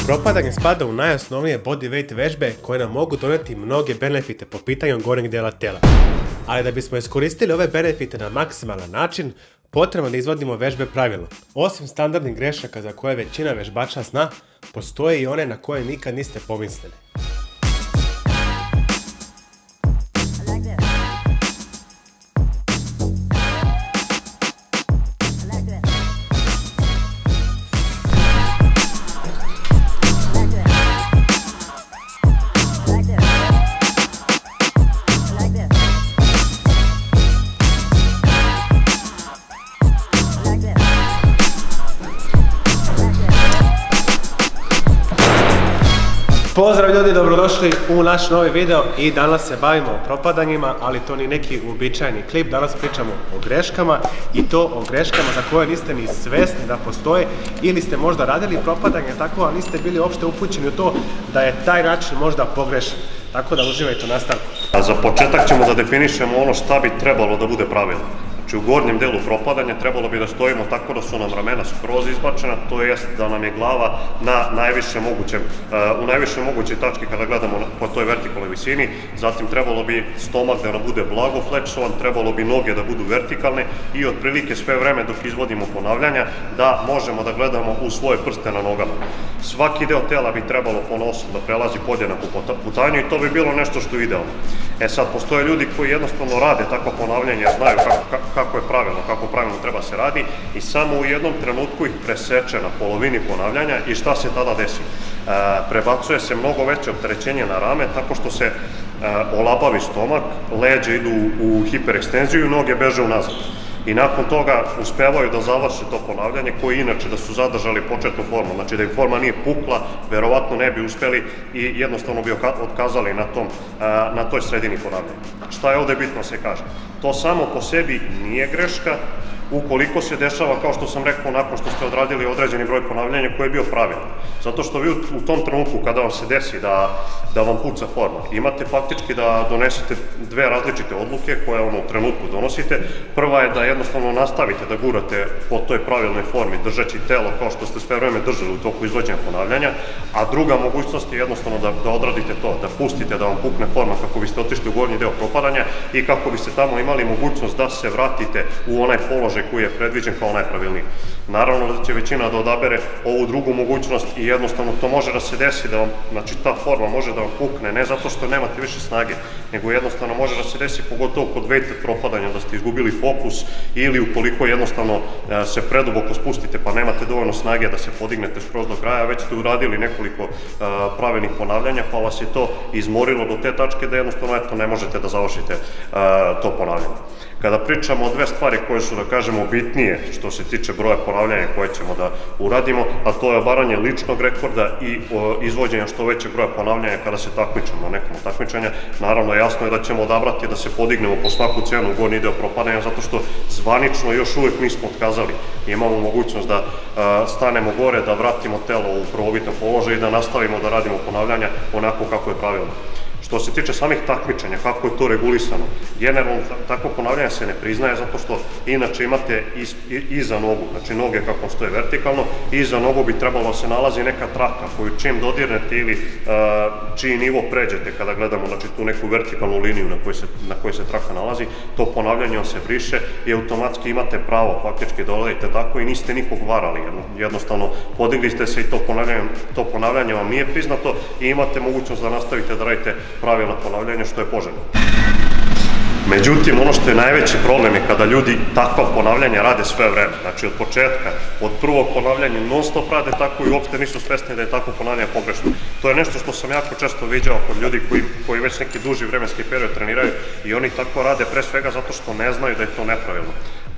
Propadanje spada u najosnovnije bodyweight vežbe koje nam mogu doneti mnoge benefite po pitanju gornjeg dela tela. Ali da bismo iskoristili ove benefite na maksimalan način, potrebno da izvodimo vežbe pravilno. Osim standardnih grešaka za koje većina vežbača zna, postoje i one na koje nikad niste pomislili. Pozdrav ljudi, dobrodošli u naš novi video i danas se bavimo propadanjima, ali to nije neki uobičajeni klip. Danas pričamo o greškama i to o greškama za koje niste ni svesni da postoje ili ste možda radili propadanje tako, a niste bili uopšte upućeni u to da je taj način možda pogrešan. Tako da uživajte u nastavku. A za početak ćemo da definišemo ono šta bi trebalo da bude pravilno. Znači u gornjem delu propadanja trebalo bi da stojimo tako da su nam ramena skroz izbačena, to jest da nam je glava na u najviše mogućoj tački kada gledamo po toj vertikalnoj visini. Zatim trebalo bi stomak da nam bude blago fleksovan, trebalo bi noge da budu vertikalne i otprilike sve vreme dok izvodimo ponavljanja da možemo da gledamo u svoje prste na nogama. Svaki deo tela bi trebalo ponosno da prelazi podjednaku putanju i to bi bilo nešto što je idealno. E sad, postoje ljudi koji jednostavno rade takva ponavljanja, znaju kako je pravilno, kako pravilno treba se radi i samo u jednom trenutku ih preseče na polovini ponavljanja i šta se tada desi? Prebacuje se mnogo veće opterećenje na rame tako što se olabavi stomak, leđe idu u hiperekstenziju i noge beže unazad. I nakon toga uspevaju da završe to ponavljanje koje inače da su zadržali početnu formu, znači da im forma nije pukla, verovatno ne bi uspeli i jednostavno bi otkazali na toj sredini ponavljanja. Šta je ovde bitno se kaže? To samo po sebi nije greška ukoliko se dešava, kao što sam rekao, nakon što ste odradili određeni broj ponavljanja koji je bio pravilan. Zato što vi u tom trenutku kada vam se desi da vam puca forma, imate faktički da donesete dve različite odluke koje u trenutku donosite. Prva je da jednostavno nastavite da gurate po toj pravilnoj formi, držeći telo kao što ste sve vreme držali u toku izvođenja ponavljanja, a druga mogućnost je jednostavno da odradite to, da pustite da vam pukne forma kako biste otišli u gornji deo propadanja i kako biste tamo imali mogućnost da se vratite u onaj položaj koji je predviđen kao najpravilniji. Naravno da će većina da odabere ovu drugu mogućnost i jednostavno to može da se desi da vam, znači ta forma može da vam pukne, ne zato što nemate više snage, nego jednostavno može da se desi pogotovo kod weighted propadanja da ste izgubili fokus ili ukoliko jednostavno se preduboko spustite pa nemate dovoljno snage da se podignete skroz do kraja, već ste uradili nekoliko pravilnih ponavljanja pa vas je to izmorilo do te tačke da jednostavno ne možete da završite to ponavljanje. Kada pričamo o dve stvari koje su, da kažemo, bitnije što se tiče broja ponavljanja koje ćemo da uradimo, a to je obaranje ličnog rekorda i izvođenja što većeg broja ponavljanja kada se takmičimo na nekom takmičenja, naravno jasno je da ćemo odabrati da se podignemo po svaku cenu u gornji deo propadanja zato što zvanično još uvek nismo otkazali. Imamo mogućnost da stanemo gore, da vratimo telo u prvobitan položaj i da nastavimo da radimo ponavljanja onako kako je pravilno. Što se tiče samih takmičenja, kako je to regulisano, generalno takvo ponavljanje se ne priznaje zato što inače imate iza nogu, znači noge kako stoje vertikalno, iza nogu bi trebalo da se nalazi neka traka koju čim dodirnete ili čiji nivo pređete kada gledamo, znači tu neku vertikalnu liniju na kojoj se traka nalazi, to ponavljanje vam se briše i automatski imate pravo faktički da odradite tako i niste nikog varali, jednostavno podigli ste se i to ponavljanje vam nije priznato i imate mogućnost da nastavite da radite pravilno ponavljanje što je poželjno. Međutim, ono što je najveći problem je kada ljudi takva ponavljanja rade sve vreme. Znači od početka, od prvog ponavljanja non stop rade tako i uopšte nisu svesni da je takvo ponavljanje pogrešno. To je nešto što sam jako često viđao kod ljudi koji već neki duži vremenski period treniraju i oni tako rade pre svega zato što ne znaju da je to nepravilno.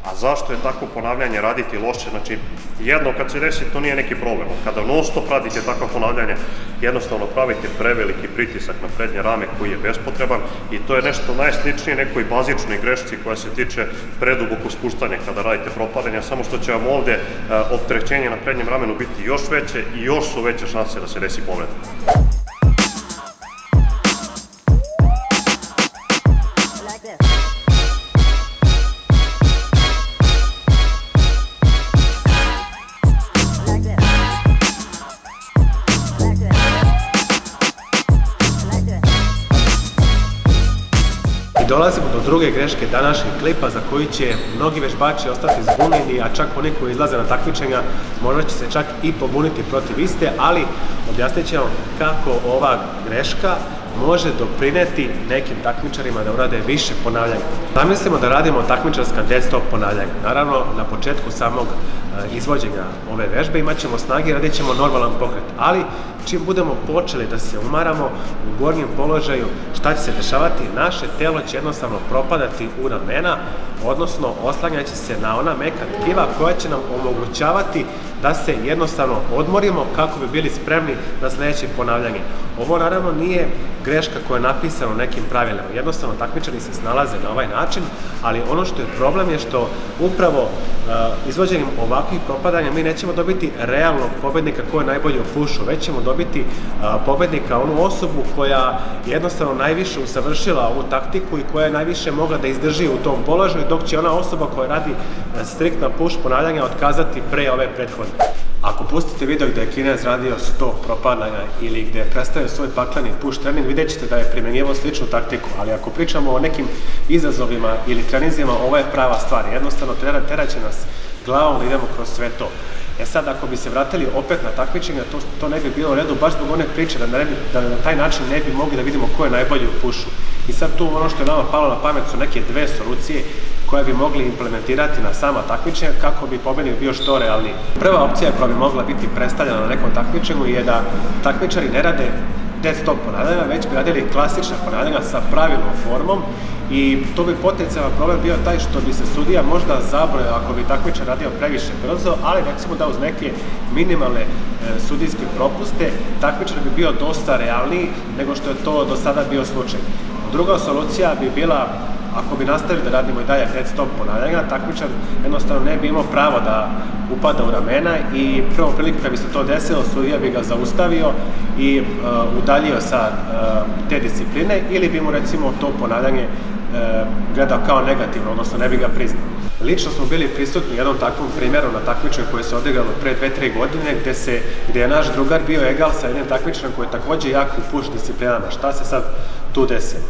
A zašto je tako ponavljanje raditi loše? Znači, jedno kad se desi, to nije neki problem. Kada non stop radite takva ponavljanja, jednostavno pravite preveliki pritisak na prednje rame koji je bespotreban i to je nešto najsličnije nekoj bazičnoj grešci koja se tiče predubokog spuštanja kada radite propadanja, samo što će vam ovde opterećenje na prednjem ramenu biti još veće i još su veće šanse da se desi povreda. dolazimo do druge greške današnjeg klipa za koju će mnogi vežbači ostati zbunjeni, a čak oni koji izlaze na takmičenja možda će se čak i pobuniti protiv iste, ali objasnit ćemo kako ova greška može doprineti nekim takmičarima da urade više ponavljanja. Zamislimo da radimo takmičarska dead stop ponavljanja. Naravno, na početku samog izvođenja ove vežbe imat ćemo snage i radit ćemo normalan pokret, ali čim budemo počeli da se umaramo u gornjem položaju, šta će se dešavati? Naše telo će jednostavno propadati u ramena, odnosno oslanjat će se na ona meka tkiva koja će nam omogućavati da se jednostavno odmorimo kako bi bili spremni za sljedeće ponavljanje. Ovo naravno nije greška koja je napisana u nekim pravilima, jednostavno takmičari se snalaze na ovaj način, ali ono što je problem je što upravo izvođenjem ovakvih propadanja mi nećemo dobiti realnog pobednika koji je najbolji u pušu, već ćemo dobiti pobednika, onu osobu koja jednostavno najviše usavršila ovu taktiku i koja je najviše mogla da izdrži u tom položaju, dok će ona osoba koja radi striktna push ponavljanja otkazati pre ove prethodne. Ako pustite video gde je Kinez radio 100 propadanja ili gde je predstavio svoj pakleni push trening, vidjet ćete da je primjenjivao sličnu taktiku, ali ako pričamo o nekim izazovima ili treninzima, ovo je prava stvar. Jednostavno teraće nas glavom da idemo kroz sve to. E sad, ako bi se vratili opet na takmičenje, to ne bi bilo u redu, baš zbog one priče da na taj način ne bi mogli da vidimo ko je najbolji u pushu. I sad tu ono što je nama palo na pamet su neke dve solucije koje bi mogli implementirati na sama takmičenja kako bi pobednik bio što realniji. Prva opcija koja bi mogla biti predstavljena na nekom takmičenju je da takmičari ne rade dead stop ponavljanja, već bi radili klasična ponavljanja sa pravilnom formom i to bi potencijalan problem bio taj što bi se sudija možda zabrojao ako bi takmičar radio previše brzo, ali recimo da uz neke minimalne sudijske propuste takmičar bi bio dosta realniji nego što je to do sada bio slučaj. Druga solucija bi bila, ako bi nastavili da radimo i dalje dead stop ponavljanja, takmičar jednostavno ne bi imao pravo da upada u ramena i prvom priliku kad bi se to desilo, sudija bi ga zaustavio i udaljio sa te discipline ili bi mu recimo to ponavljanje gledao kao negativno, odnosno ne bi ga priznao. Lično smo bili prisutni u jednom takvom primjeru na takmičenju koje se odigralo pre 2-3 godine gde je naš drugar bio egal sa jednim takmičarom koji je takođe jak u push disciplinama. Šta se sad tu desilo?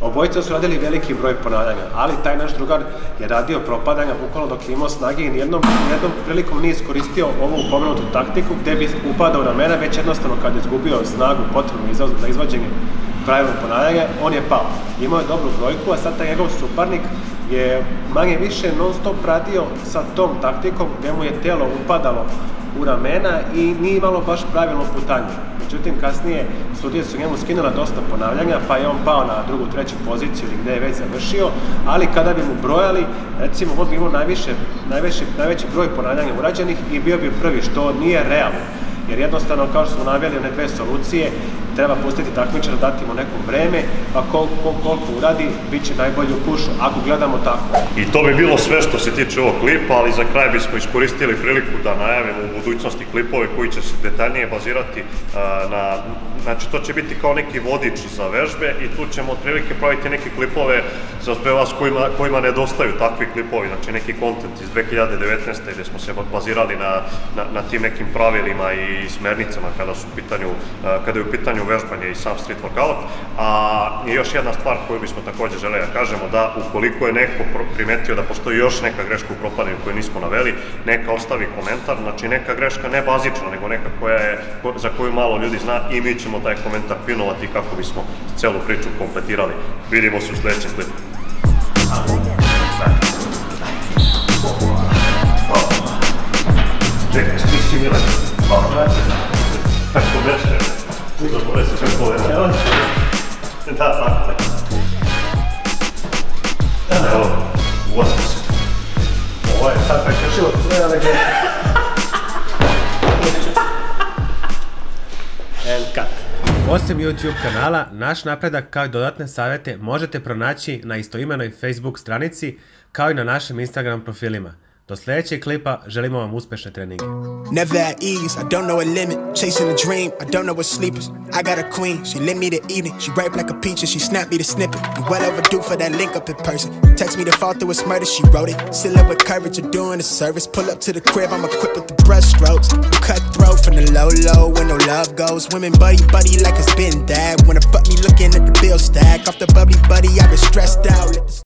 Obojica su radili veliki broj ponavljanja, ali taj naš drugar je radio propadanja bukvalno dok je imao snage i nijednom prilikom nije iskoristio ovu pomenutu taktiku gde bi upadao na mene, već jednostavno kad je izgubio snagu potrebnu za izvođenje pravilnog ponavljanja, on je pao. Imao je dobru brojku, a sad taj njegov suparnik je manje više non stop radio sa tom taktikom gde mu je telo upadalo u ramena i nije imalo baš pravilno putanje. Međutim, kasnije sudije su njemu skinula dosta ponavljanja, pa je on pao na drugu, treću poziciju ili gde je već završio, ali kada bi mu brojali, recimo, on bi imao najveći broj ponavljanja urađenih i bio bi prvi, što nije realno. Jer jednostavno, kao što smo naveli one dve solucije, treba pustiti takmičara, dati mu neko vreme, pa koliko uradi, bit će najbolji u pušu, ako gledamo tako. I to bi bilo sve što se tiče ovog klipa, ali za kraj bismo iskoristili priliku da najavimo u budućnosti klipove koji će se detaljnije bazirati na... Znači, to će biti kao neki vodič za vežbe i tu ćemo otprilike praviti neke klipove za sve vas kojima nedostaju takvi klipovi, znači neki kontent iz 2019. gde smo se bazirali na tim nekim pravilima i smernicama kada je u pitanju vežbanje i sam street workout. A još jedna stvar koju bismo takođe želeli da kažemo, da ukoliko je neko primetio da postoji još neka greška u propadanju koju nismo naveli, neka ostavi komentar, znači neka greška ne bazična, nego neka za koju malo ljudi zna i mi ćemo taj komentar pinovati kako bismo celu priču kompletirali. Vidimo se u sledećem klipu. Čekaj, stići mi leći. Tako beše. Uzabore se sve povede. Da, tako. Evo, uvozim se. Ovo je sad prekršilo sve, ali gledaj. And cut. Osim YouTube kanala, naš napredak kao i dodatne savjete možete pronaći na istoimenoj Facebook stranici kao i na našim Instagram profilima. Do sljedećeg klipa želimo vam uspešne treninge. Never at ease, I don't know a limit. Chasing a dream, I don't know what sleepers. I got a queen, she lit me the evening. She ripe like a peach and she snapped me the snippet. You well overdue for that link up in person. Text me to fall through a murder, she wrote it. Still up with courage, you're doing a service. Pull up to the crib, I'm equipped with the brush strokes. Cutthroat from the low, where no love goes. Women buddy like it's been that. Wanna fuck me looking at the bill. stack. Off the bubbly buddy, I've been stressed out.